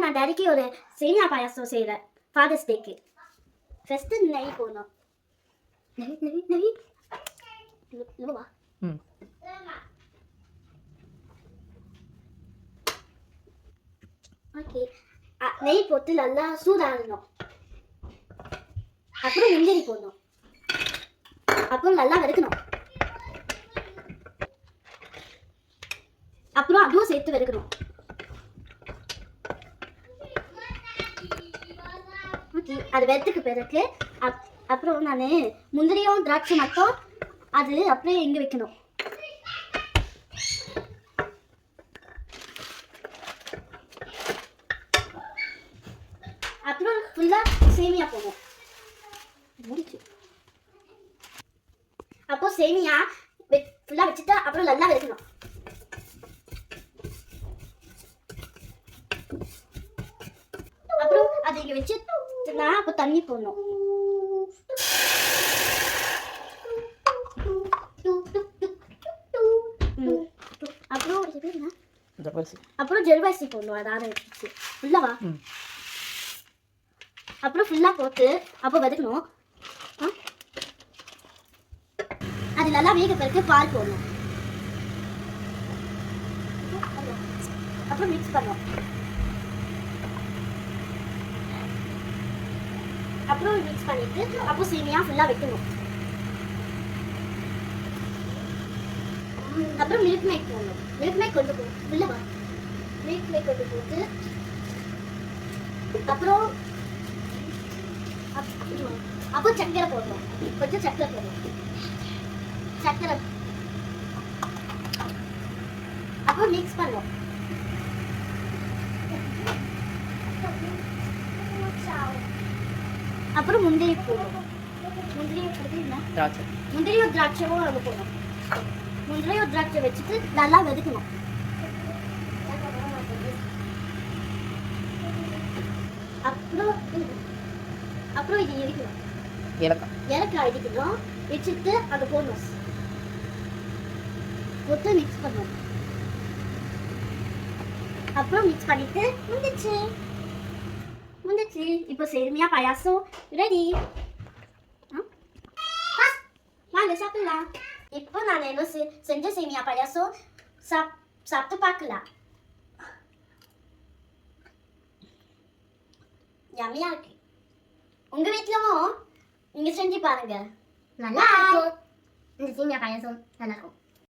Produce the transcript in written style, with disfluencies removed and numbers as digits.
நான் டாடிக்கு ஒரு சேமியா பாயாசம் செய்கிறேன் ஃபாதர்ஸ் டேக்கு. ஃபஸ்ட்டு நெய் போடணும். நெய் வா. ஓகே, நெய் போட்டு நல்லா சூடாகணும். அப்புறம் முந்திரி போடணும். அப்புறம் நல்லா வறுக்கணும். அப்புறம் அதுவும் சேர்த்து வறுக்கணும். ஓகே, அது வெறுத்துக்கு பிறகு அப்புறம் நான் முந்திரியும் திராட்சை மட்டும் அது அப்படியே இங்கே வைக்கணும். அப்புறம் ஃபுல்லாக சேமியா போடும். முடிச்சு அப்போ சேமியா ஃபுல்லாக வச்சுட்டு அப்புறம் நல்லா வைக்கணும். அப்புறம் அதை இங்கே வச்சு அப்போ தண்ணி போடணும். அப்புறம் ஜெல்வாசி போடணும். அதாவது வச்சு ஃபுல்லாவா. அப்புறம் ஃபுல்லாக போட்டு அப்போ வதக்கணும். அது நல்லா வேக பிறகு பால் போடணும். அப்புறம் மிக்ஸ் பண்ணணும். அப்புறம் மிக்ஸ் பண்ணிட்டு அப்போ சேமியா ஃபுல்லாக வைக்கணும். அப்புறம் மில்க் மேக் போடணும். மில்க் மேக் கொண்டு போகும் இல்லைவா. மில்க் மேக் கொண்டு போட்டு அப்புறம் அப்போ சர்க்கரை போடணும். கொஞ்சம் சர்க்கரை போடணும். சர்க்கரை அப்புறம் மிக்ஸ் பண்ணுவோம். அப்புறம் முந்திரி போடணும். முந்திரியும் திராட்சையும் அங்கே போடணும். முந்திரியும் திராட்சை வச்சுட்டு நல்லா வதக்கணும். அப்புறம் இது இடிக்கணும். ஏலக்காய் இடிக்கணும். வச்சுட்டு அதை போடணும். போட்டு மிக்ஸ் பண்ணுவோம். அப்புறம் மிக்ஸ் பண்ணிட்டு முடிச்சு இப்போ சேமியா பாயாசம் ரெடி. வாங்க சாப்பிடலாம். இப்போ நான் என்ன செஞ்ச சேமியா பாயாசம் சாப்பிட்டு பார்க்கலாம். யம்மியா இருக்கு. உங்க வீட்லயும் நீங்க செஞ்சு பாருங்க. நல்லா இருக்கும். இந்த சேமியா பாயாசம் நல்லா இருக்கும்.